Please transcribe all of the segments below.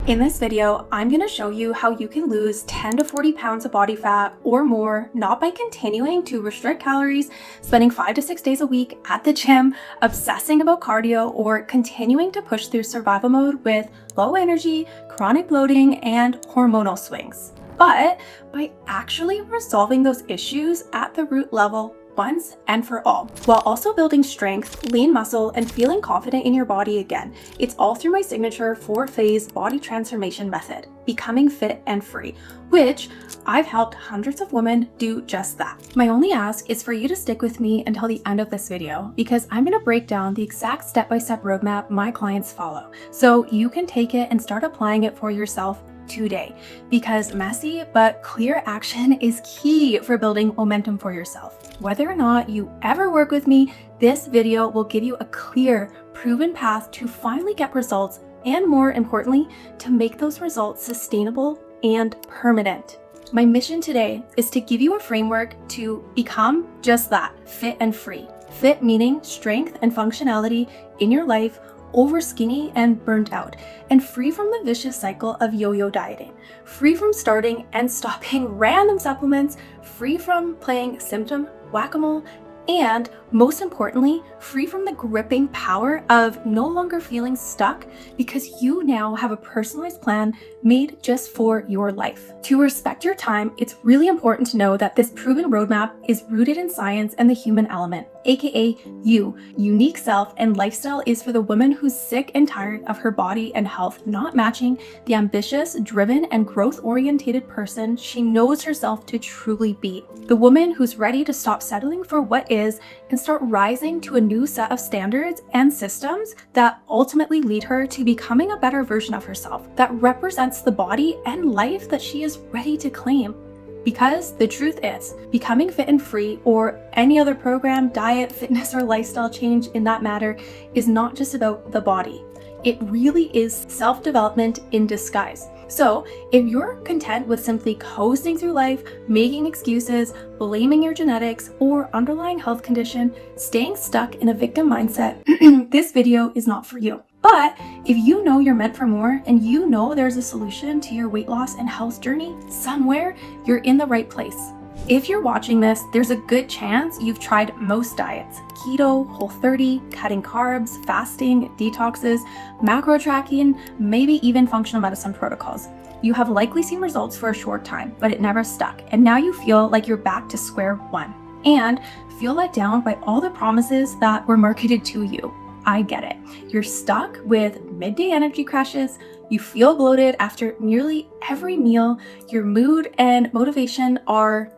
In this video, I'm going to show you how you can lose 10 to 40 pounds of body fat or more, not by continuing to restrict calories, spending 5 to 6 days a week at the gym, obsessing about cardio, or continuing to push through survival mode with low energy, chronic bloating, and hormonal swings, but by actually resolving those issues at the root level once and for all, while also building strength, lean muscle, and feeling confident in your body again. It's all through my signature 4-phase body transformation method, Becoming Fit and Free, which I've helped hundreds of women do just that. My only ask is for you to stick with me until the end of this video, because I'm going to break down the exact step-by-step roadmap my clients follow, so you can take it and start applying it for yourself today, because messy but clear action is key for building momentum for yourself. Whether or not you ever work with me, this video will give you a clear, proven path to finally get results, and more importantly, to make those results sustainable and permanent. My mission today is to give you a framework to become just that, fit and free. Fit meaning strength and functionality in your life, over skinny and burnt out, and free from the vicious cycle of yo-yo dieting, free from starting and stopping random supplements, free from playing symptom whack-a-mole, and most importantly, free from the gripping power of no longer feeling stuck because you now have a personalized plan made just for your life. To respect your time, it's really important to know that this proven roadmap is rooted in science and the human element, aka you. Unique self and lifestyle is for the woman who's sick and tired of her body and health not matching the ambitious, driven, and growth-oriented person she knows herself to truly be. The woman who's ready to stop settling for what is and start rising to a new set of standards and systems that ultimately lead her to becoming a better version of herself that represents the body and life that she is ready to claim. Because the truth is, becoming fit and free, or any other program, diet, fitness, or lifestyle change in that matter, is not just about the body. It really is self-development in disguise. So if you're content with simply coasting through life, making excuses, blaming your genetics or underlying health condition, staying stuck in a victim mindset, this video is not for you. But if you know you're meant for more and you know there's a solution to your weight loss and health journey somewhere, you're in the right place. If you're watching this, there's a good chance you've tried most diets: keto, Whole30, cutting carbs, fasting, detoxes, macro tracking, maybe even functional medicine protocols. You have likely seen results for a short time, but it never stuck. And now you feel like you're back to square one and feel let down by all the promises that were marketed to you. I get it. You're stuck with midday energy crashes. You feel bloated after nearly every meal. Your mood and motivation are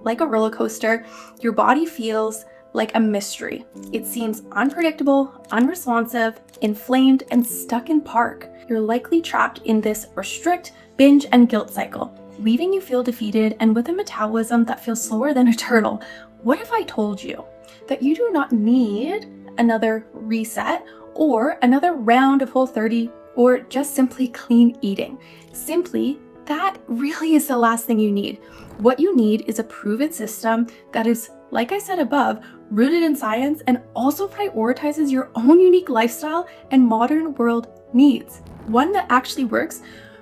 like a roller coaster. Your body feels like a mystery. It seems unpredictable, unresponsive, inflamed, and stuck in park. You're likely trapped in this restrict, binge, and guilt cycle, leaving you feel defeated and with a metabolism that feels slower than a turtle. What if I told you that you do not need another reset or another round of Whole30 or just simply clean eating? Simply, that really is the last thing you need. What you need is a proven system that is, like I said above, rooted in science and also prioritizes your own unique lifestyle and modern world needs. One that actually works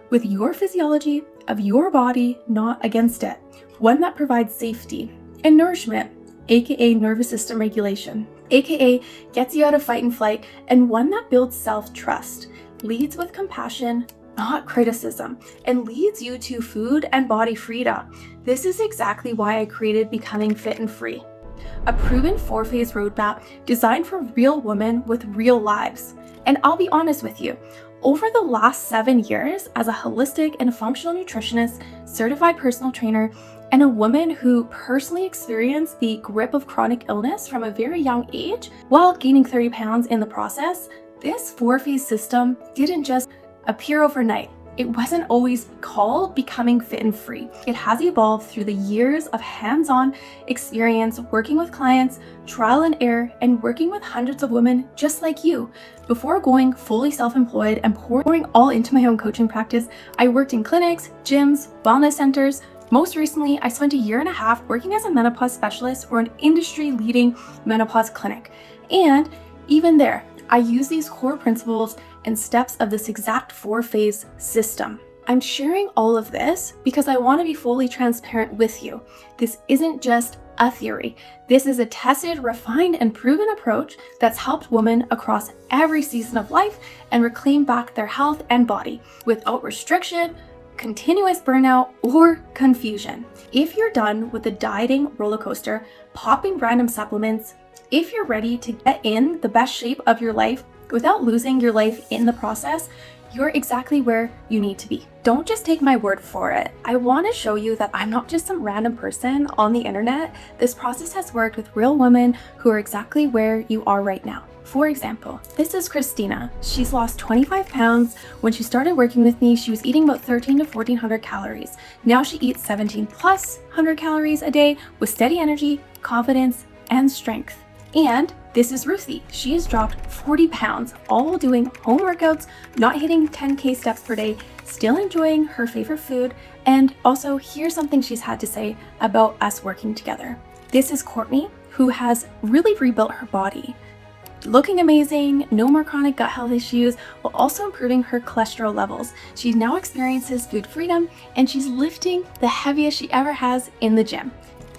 with your physiology of your body, not against it. One that provides safety and nourishment, aka nervous system regulation, aka gets you out of fight and flight, and one that builds self-trust, leads with compassion, not criticism, and leads you to food and body freedom. This is exactly why I created Becoming Fit and Free, a proven 4-phase roadmap designed for real women with real lives. And I'll be honest with you, over the last 7 years as a holistic and functional nutritionist, certified personal trainer, and a woman who personally experienced the grip of chronic illness from a very young age while gaining 30 pounds in the process, this 4-phase system didn't just appear overnight. It wasn't always called Becoming Fit and Free. It has evolved through the years of hands-on experience working with clients, trial and error, and working with hundreds of women just like you. Before going fully self-employed and pouring all into my own coaching practice, I worked in clinics, gyms, wellness centers. Most recently, I spent a year and a half working as a menopause specialist for an industry-leading menopause clinic. And even there, I use these core principles and steps of this exact 4-phase system. I'm sharing all of this because I want to be fully transparent with you. This isn't just a theory. This is a tested, refined, and proven approach that's helped women across every season of life and reclaim back their health and body without restriction, continuous burnout, or confusion. If you're done with the dieting roller coaster, popping random supplements, if you're ready to get in the best shape of your life without losing your life in the process, you're exactly where you need to be. Don't just take my word for it. I want to show you that I'm not just some random person on the internet. This process has worked with real women who are exactly where you are right now. For example, this is Christina. She's lost 25 pounds. When she started working with me, she was eating about 13 to 1400 calories. Now she eats 17 plus 100 calories a day with steady energy, confidence, and strength. And this is Ruthie. She has dropped 40 pounds, all while doing home workouts, not hitting 10K steps per day, still enjoying her favorite food, and also here's something she's had to say about us working together. This is Courtney, who has really rebuilt her body, looking amazing, no more chronic gut health issues, while also improving her cholesterol levels. She now experiences food freedom, and she's lifting the heaviest she ever has in the gym.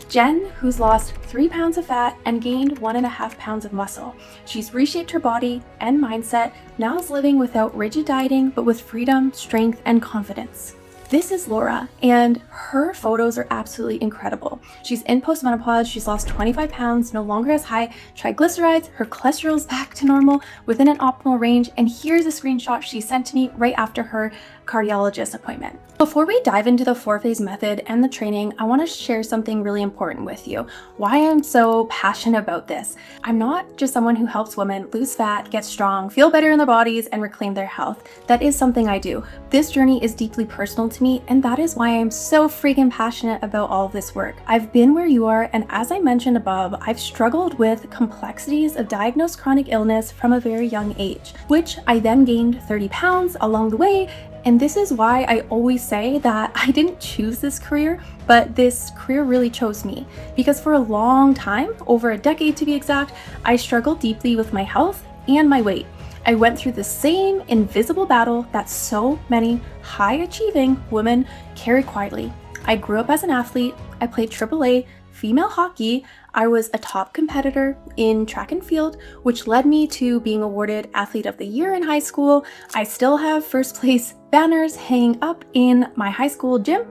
Jen, who's lost 3 pounds of fat and gained 1.5 pounds of muscle. She's reshaped her body and mindset, now is living without rigid dieting, but with freedom, strength, and confidence. This is Laura, and her photos are absolutely incredible. She's in postmenopause, she's lost 25 pounds, no longer has high triglycerides, her cholesterol is back to normal within an optimal range, and here's a screenshot she sent to me right after her cardiologist appointment. Before we dive into the 4-phase method and the training, I want to share something really important with you. Why I'm so passionate about this. I'm not just someone who helps women lose fat, get strong, feel better in their bodies, and reclaim their health. That is something I do. This journey is deeply personal to me, and that is why I'm so freaking passionate about all of this work. I've been where you are, and as I mentioned above, I've struggled with complexities of diagnosed chronic illness from a very young age, which I then gained 30 pounds along the way. And this is why I always say that I didn't choose this career, but this career really chose me. Because for a long time, over a decade to be exact, I struggled deeply with my health and my weight. I went through the same invisible battle that so many high-achieving women carry quietly. I grew up as an athlete. I played AAA female hockey. I was a top competitor in track and field, which led me to being awarded Athlete of the Year in high school. I still have first place banners hanging up in my high school gym.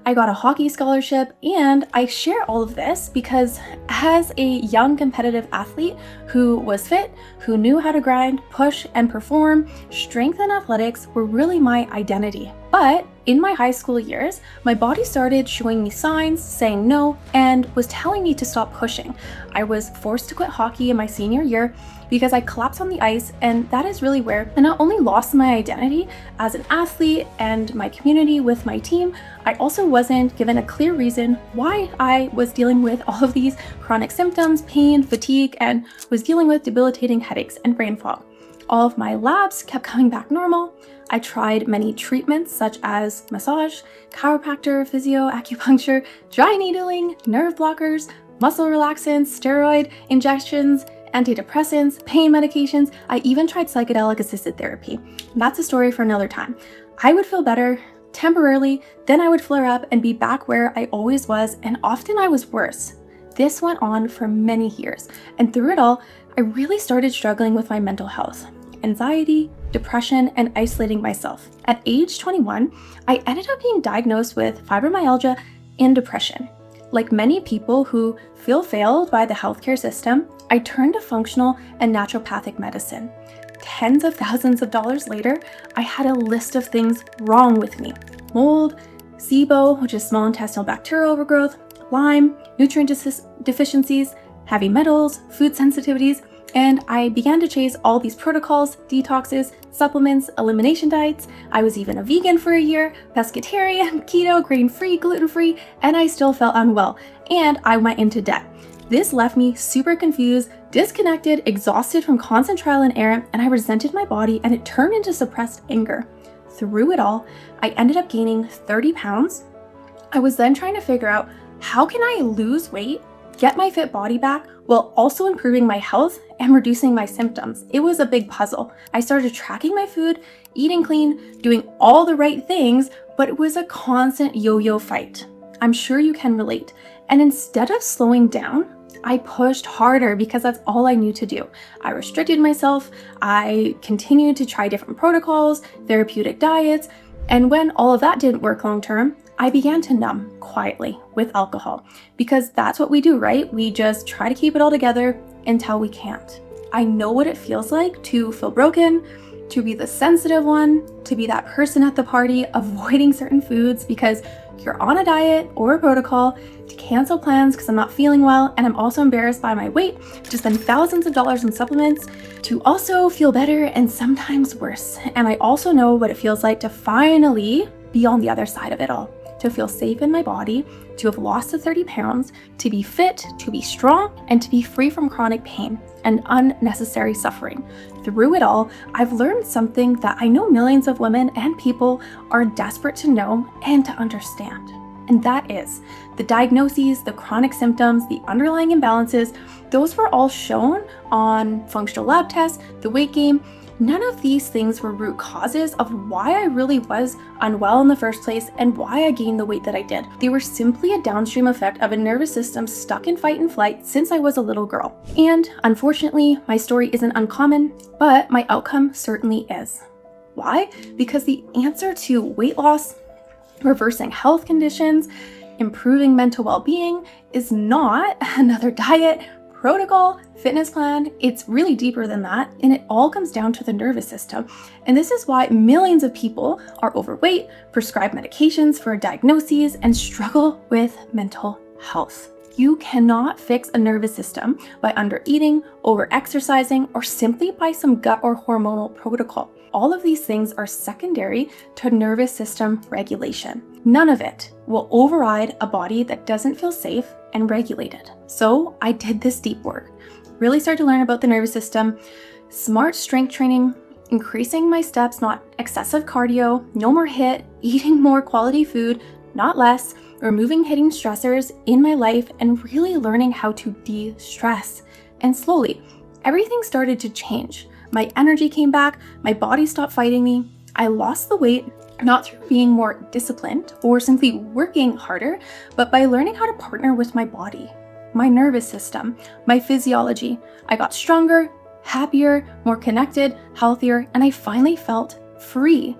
I got a hockey scholarship, and I share all of this because as a young competitive athlete who was fit, who knew how to grind, push, and perform, strength and athletics were really my identity. But in my high school years, my body started showing me signs, saying no, and was telling me to stop pushing. I was forced to quit hockey in my senior year because I collapsed on the ice, and that is really where I not only lost my identity as an athlete and my community with my team, I also wasn't given a clear reason why I was dealing with all of these chronic symptoms, pain, fatigue, and was dealing with debilitating headaches and brain fog. All of my labs kept coming back normal. I tried many treatments such as massage, chiropractor, physio, acupuncture, dry needling, nerve blockers, muscle relaxants, steroid injections, antidepressants, pain medications. I even tried psychedelic assisted therapy. That's a story for another time. I would feel better temporarily, then I would flare up and be back where I always was, and often I was worse. This went on for many years, and through it all, I really started struggling with my mental health, anxiety, depression, and isolating myself. At age 21, I ended up being diagnosed with fibromyalgia and depression. Like many people who feel failed by the healthcare system, I turned to functional and naturopathic medicine. Tens of thousands of dollars later, I had a list of things wrong with me. Mold, SIBO, which is small intestinal bacterial overgrowth, Lyme, nutrient deficiencies, heavy metals, food sensitivities, and I began to chase all these protocols, detoxes, supplements, elimination diets. I was even a vegan for a year, pescatarian, keto, grain-free, gluten-free, and I still felt unwell, and I went into debt. This left me super confused, disconnected, exhausted from constant trial and error, and I resented my body, and it turned into suppressed anger. Through it all, I ended up gaining 30 pounds. I was then trying to figure out, how can I lose weight get my fit body back while also improving my health and reducing my symptoms. It was a big puzzle. I started tracking my food, eating clean, doing all the right things, but it was a constant yo-yo fight. I'm sure you can relate. And instead of slowing down, I pushed harder because that's all I knew to do. I restricted myself. I continued to try different protocols, therapeutic diets, and when all of that didn't work long term, I began to numb quietly with alcohol because that's what we do, right? We just try to keep it all together until we can't. I know what it feels like to feel broken, to be the sensitive one, to be that person at the party avoiding certain foods because you're on a diet or a protocol, to cancel plans because I'm not feeling well and I'm also embarrassed by my weight, to spend thousands of dollars in supplements, to also feel better and sometimes worse. And I also know what it feels like to finally be on the other side of it all, to feel safe in my body, to have lost the 30 pounds, to be fit, to be strong, and to be free from chronic pain and unnecessary suffering. Through it all, I've learned something that I know millions of women and people are desperate to know and to understand. And that is the diagnoses, the chronic symptoms, the underlying imbalances, those were all shown on functional lab tests, the weight gain. None of these things were root causes of why I really was unwell in the first place and why I gained the weight that I did. They were simply a downstream effect of a nervous system stuck in fight and flight since I was a little girl. And unfortunately, my story isn't uncommon, but my outcome certainly is. Why? Because the answer to weight loss, reversing health conditions, improving mental well-being is not another diet, protocol, fitness plan. It's really deeper than that, and it all comes down to the nervous system. And this is why millions of people are overweight, prescribed medications for diagnoses, and struggle with mental health. You cannot fix a nervous system by under-eating, over-exercising, or simply by some gut or hormonal protocol. All of these things are secondary to nervous system regulation. None of it will override a body that doesn't feel safe and regulated. So I did this deep work, really started to learn about the nervous system, smart strength training, increasing my steps, not excessive cardio, no more HIIT, eating more quality food, not less, removing hitting stressors in my life, and really learning how to de-stress. And slowly, everything started to change. My energy came back, my body stopped fighting me, I lost the weight, not through being more disciplined or simply working harder, but by learning how to partner with my body, my nervous system, my physiology. I got stronger, happier, more connected, healthier, and I finally felt free.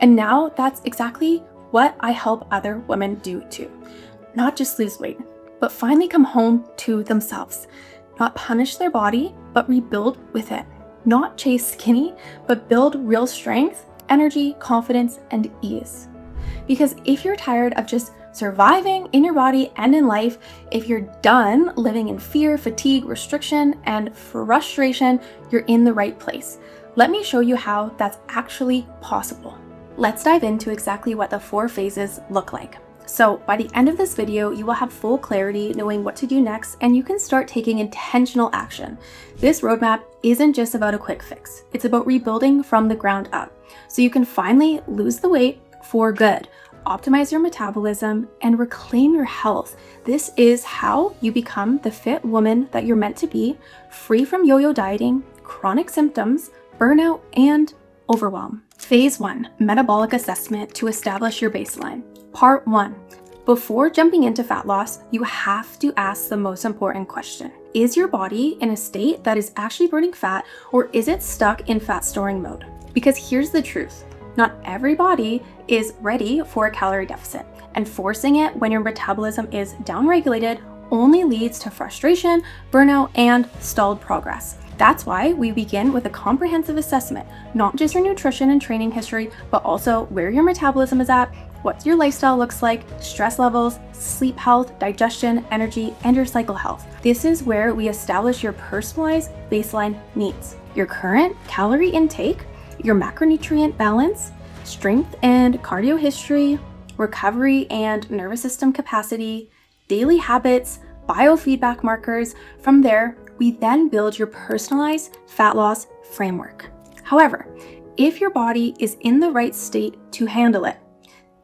And now that's exactly what I help other women do too. Not just lose weight, but finally come home to themselves. Not punish their body, but rebuild with it. Not chase skinny, but build real strength, energy, confidence, and ease. Because if you're tired of just surviving in your body and in life, if you're done living in fear, fatigue, restriction, and frustration, you're in the right place. Let me show you how that's actually possible. Let's dive into exactly what the 4 phases look like. So by the end of this video, you will have full clarity knowing what to do next, and you can start taking intentional action. This roadmap isn't just about a quick fix. It's about rebuilding from the ground up, so you can finally lose the weight for good, optimize your metabolism, and reclaim your health. This is how you become the fit woman that you're meant to be, free from yo-yo dieting, chronic symptoms, burnout, and overwhelm. Phase 1, metabolic assessment to establish your baseline. Part 1. Before jumping into fat loss, you have to ask the most important question. Is your body in a state that is actually burning fat, or is it stuck in fat storing mode? Because here's the truth. Not every body is ready for a calorie deficit, and forcing it when your metabolism is downregulated only leads to frustration, burnout, and stalled progress. That's why we begin with a comprehensive assessment, not just your nutrition and training history, but also where your metabolism is at, what your lifestyle looks like, stress levels, sleep health, digestion, energy, and your cycle health. This is where we establish your personalized baseline needs, your current calorie intake, your macronutrient balance, strength and cardio history, recovery and nervous system capacity, daily habits, biofeedback markers. From there, we then build your personalized fat loss framework. However, if your body is in the right state to handle it,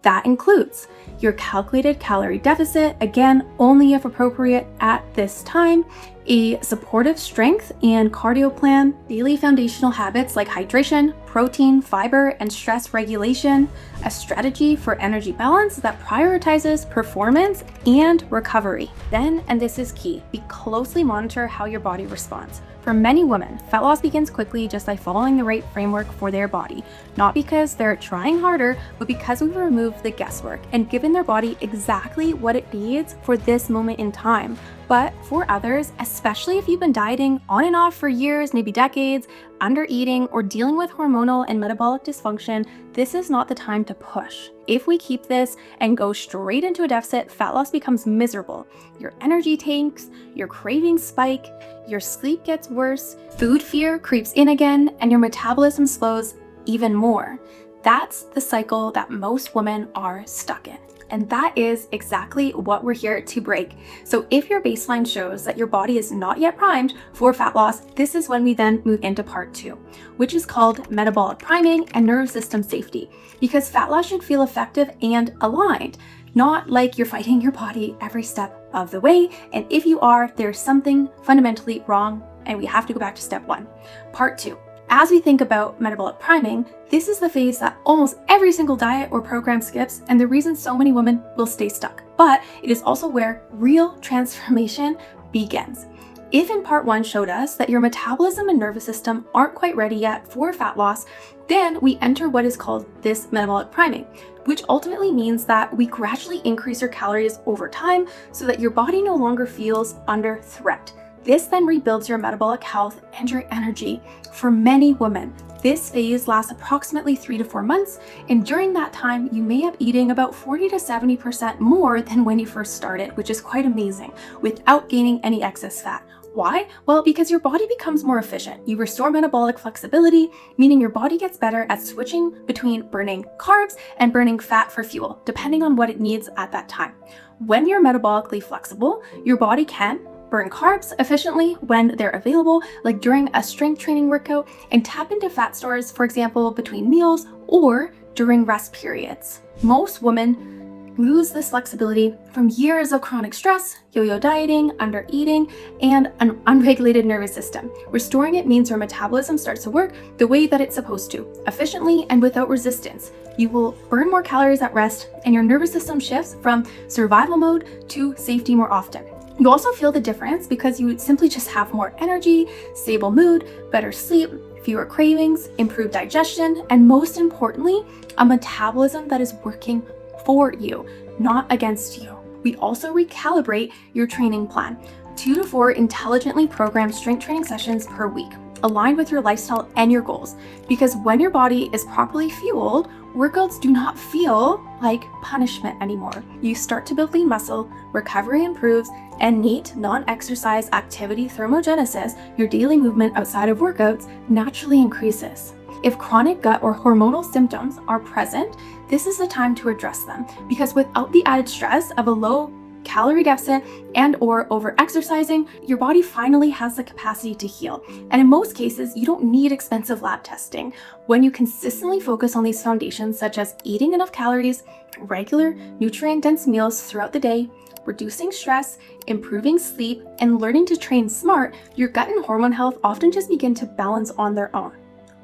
That includes your calculated calorie deficit, again, only if appropriate at this time, a supportive strength and cardio plan, daily foundational habits like hydration, protein, fiber, and stress regulation, a strategy for energy balance that prioritizes performance and recovery. Then, and this is key, we closely monitor how your body responds. For many women, fat loss begins quickly just by following the right framework for their body, not because they're trying harder, but because we've removed the guesswork and given their body exactly what it needs for this moment in time. But for others, especially if you've been dieting on and off for years, maybe decades, under eating, or dealing with hormonal and metabolic dysfunction, this is not the time to push. If we keep this and go straight into a deficit, fat loss becomes miserable. Your energy tanks, your cravings spike, your sleep gets worse, food fear creeps in again, and your metabolism slows even more. That's the cycle that most women are stuck in. And that is exactly what we're here to break. So if your baseline shows that your body is not yet primed for fat loss, this is when we then move into part 2, which is called metabolic priming and nervous system safety. Because fat loss should feel effective and aligned, not like you're fighting your body every step of the way. And if you are, there's something fundamentally wrong, and we have to go back to step 1. Part 2. As we think about metabolic priming, this is the phase that almost every single diet or program skips, and the reason so many women will stay stuck. But it is also where real transformation begins. If in part 1 showed us that your metabolism and nervous system aren't quite ready yet for fat loss, then we enter what is called this metabolic priming, which ultimately means that we gradually increase your calories over time so that your body no longer feels under threat. This then rebuilds your metabolic health and your energy. For many women, this phase lasts approximately 3 to 4 months, and during that time, you may be eating about 40 to 70% more than when you first started, which is quite amazing, without gaining any excess fat. Why? Well, because your body becomes more efficient. You restore metabolic flexibility, meaning your body gets better at switching between burning carbs and burning fat for fuel, depending on what it needs at that time. When you're metabolically flexible, your body can burn carbs efficiently when they're available, like during a strength training workout, and tap into fat stores, for example, between meals or during rest periods. Most women lose this flexibility from years of chronic stress, yo-yo dieting, under eating, and an unregulated nervous system. Restoring it means your metabolism starts to work the way that it's supposed to, efficiently and without resistance. You will burn more calories at rest, and your nervous system shifts from survival mode to safety more often. You also feel the difference because you simply just have more energy, stable mood, better sleep, fewer cravings, improved digestion, and most importantly, a metabolism that is working for you, not against you. We also recalibrate your training plan. 2 to 4 intelligently programmed strength training sessions per week, aligned with your lifestyle and your goals. Because when your body is properly fueled, workouts do not feel like punishment anymore. You start to build lean muscle, recovery improves, and neat non-exercise activity thermogenesis, your daily movement outside of workouts, naturally increases. If chronic gut or hormonal symptoms are present, this is the time to address them, because without the added stress of a low calorie deficit and or over-exercising, your body finally has the capacity to heal. And in most cases, you don't need expensive lab testing. When you consistently focus on these foundations, such as eating enough calories, regular nutrient-dense meals throughout the day, reducing stress, improving sleep, and learning to train smart, your gut and hormone health often just begin to balance on their own.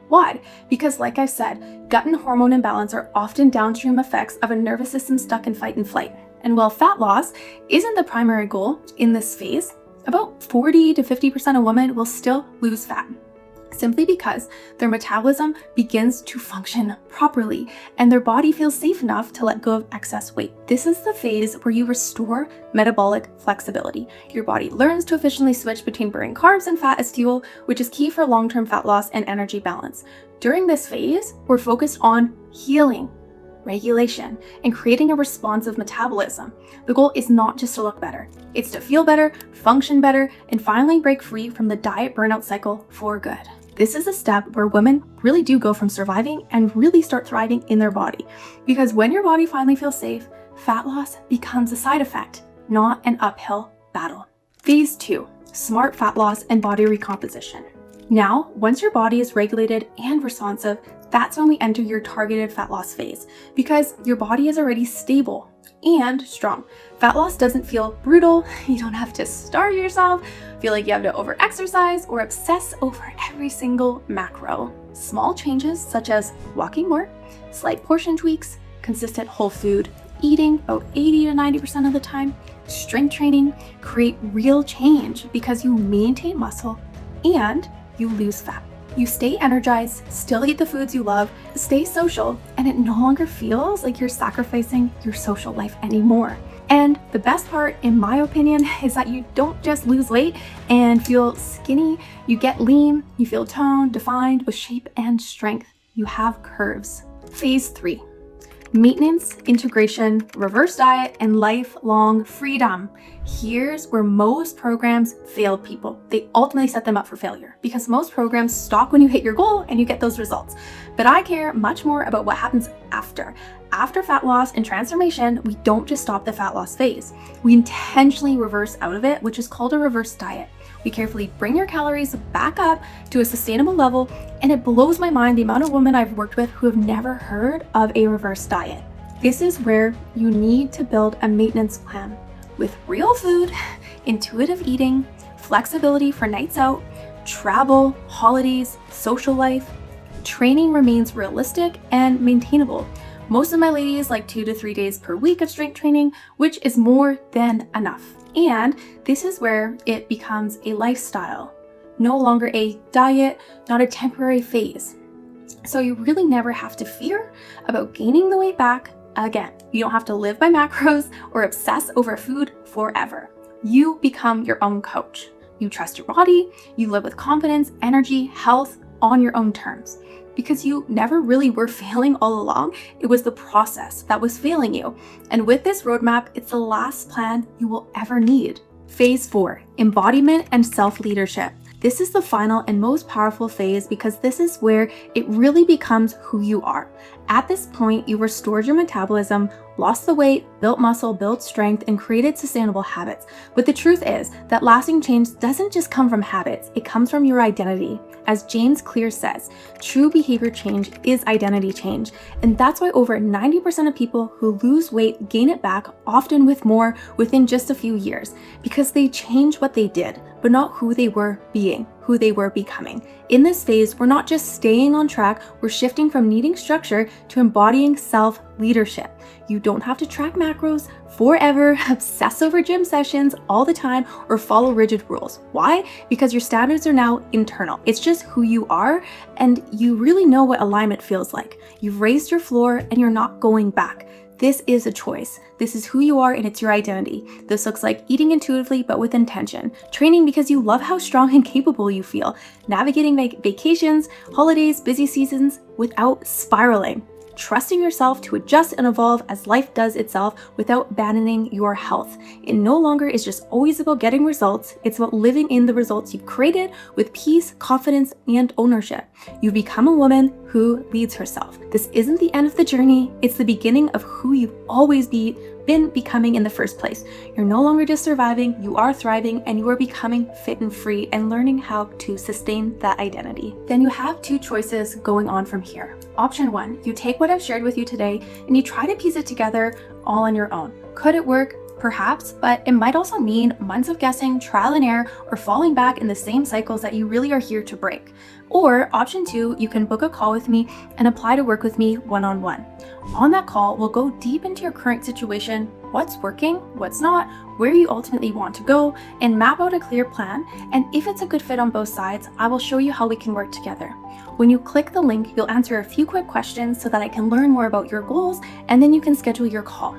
Why? Because like I said, gut and hormone imbalance are often downstream effects of a nervous system stuck in fight and flight. And while fat loss isn't the primary goal in this phase, about 40 to 50% of women will still lose fat, simply because their metabolism begins to function properly and their body feels safe enough to let go of excess weight. This is the phase where you restore metabolic flexibility. Your body learns to efficiently switch between burning carbs and fat as fuel, which is key for long-term fat loss and energy balance. During this phase, we're focused on healing, regulation, and creating a responsive metabolism. The goal is not just to look better, it's to feel better, function better, and finally break free from the diet burnout cycle for good. This is a step where women really do go from surviving and really start thriving in their body. Because when your body finally feels safe, fat loss becomes a side effect, not an uphill battle. Phase 2, smart fat loss and body recomposition. Now, once your body is regulated and responsive, that's when we enter your targeted fat loss phase because your body is already stable and strong. Fat loss doesn't feel brutal. You don't have to starve yourself, feel like you have to over-exercise or obsess over every single macro. Small changes such as walking more, slight portion tweaks, consistent whole food eating about 80 to 90% of the time, strength training create real change because you maintain muscle and you lose fat. You stay energized, still eat the foods you love, stay social, and it no longer feels like you're sacrificing your social life anymore. And the best part, in my opinion, is that you don't just lose weight and feel skinny, you get lean, you feel toned, defined with shape and strength. You have curves. Phase 3. Maintenance, integration, reverse diet, and lifelong freedom. Here's where most programs fail people. They ultimately set them up for failure because most programs stop when you hit your goal and you get those results. But I care much more about what happens after. After fat loss and transformation, we don't just stop the fat loss phase. We intentionally reverse out of it, which is called a reverse diet. We carefully bring your calories back up to a sustainable level, and it blows my mind the amount of women I've worked with who have never heard of a reverse diet. This is where you need to build a maintenance plan with real food, intuitive eating, flexibility for nights out, travel, holidays, social life. Training remains realistic and maintainable. Most of my ladies like 2 to 3 days per week of strength training, which is more than enough. And this is where it becomes a lifestyle, no longer a diet, not a temporary phase. So you really never have to fear about gaining the weight back again. You don't have to live by macros or obsess over food forever. You become your own coach. You trust your body, you live with confidence, energy, health on your own terms. Because you never really were failing all along, it was the process that was failing you. And with this roadmap, it's the last plan you will ever need. Phase 4, embodiment and self-leadership. This is the final and most powerful phase because this is where it really becomes who you are. At this point, you restored your metabolism, lost the weight, built muscle, built strength, and created sustainable habits. But the truth is that lasting change doesn't just come from habits, it comes from your identity. As James Clear says, true behavior change is identity change. And that's why over 90% of people who lose weight gain it back, often with more within just a few years, because they change what they did, but not who they were being, who they were becoming. In this phase, we're not just staying on track, we're shifting from needing structure to embodying self-leadership. You don't have to track macros forever, obsess over gym sessions all the time, or follow rigid rules. Why? Because your standards are now internal. It's just who you are, and you really know what alignment feels like. You've raised your floor and you're not going back. This is a choice. This is who you are and it's your identity. This looks like eating intuitively but with intention, training because you love how strong and capable you feel, navigating vacations, holidays, busy seasons without spiraling, trusting yourself to adjust and evolve as life does itself without abandoning your health. It no longer is just always about getting results, it's about living in the results you've created with peace, confidence, and ownership. You become a woman who leads herself. This isn't the end of the journey, it's the beginning of who you've always been becoming in the first place. You're no longer just surviving, you are thriving, and you are becoming fit and free and learning how to sustain that identity. Then you have 2 choices going on from here. Option 1, you take what I've shared with you today and you try to piece it together all on your own. Could it work? Perhaps, but it might also mean months of guessing, trial and error, or falling back in the same cycles that you really are here to break. Or option 2, you can book a call with me and apply to work with me one-on-one. On that call, we'll go deep into your current situation, what's working, what's not, where you ultimately want to go, and map out a clear plan. And if it's a good fit on both sides, I will show you how we can work together. When you click the link, you'll answer a few quick questions so that I can learn more about your goals, and then you can schedule your call.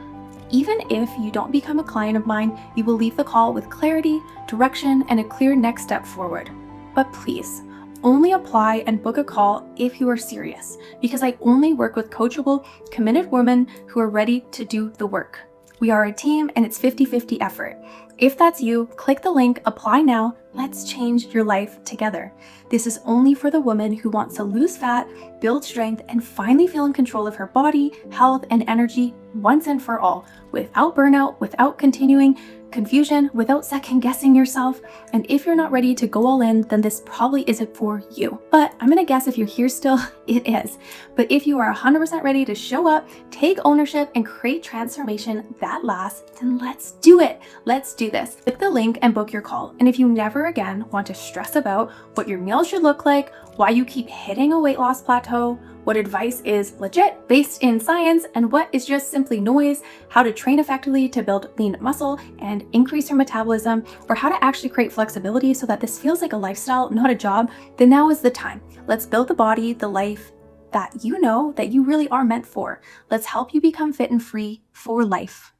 Even if you don't become a client of mine, you will leave the call with clarity, direction, and a clear next step forward. But please, only apply and book a call if you are serious, because I only work with coachable, committed women who are ready to do the work. We are a team and it's 50-50 effort. If that's you, click the link, apply now. Let's change your life together. This is only for the woman who wants to lose fat, build strength, and finally feel in control of her body, health, and energy once and for all, without burnout, without continuing confusion, without second guessing yourself. And if you're not ready to go all in, then this probably isn't for you. But I'm gonna guess if you're here still, it is. But if you are 100% ready to show up, take ownership, and create transformation that lasts, then let's do it. Let's do this. Click the link and book your call. And if you never again want to stress about what your meals should look like, why you keep hitting a weight loss plateau, what advice is legit based in science, and what is just simply noise, how to train effectively to build lean muscle and increase your metabolism, or how to actually create flexibility so that this feels like a lifestyle, not a job, then now is the time. Let's build the body, the life that you know that you really are meant for. Let's help you become fit and free for life.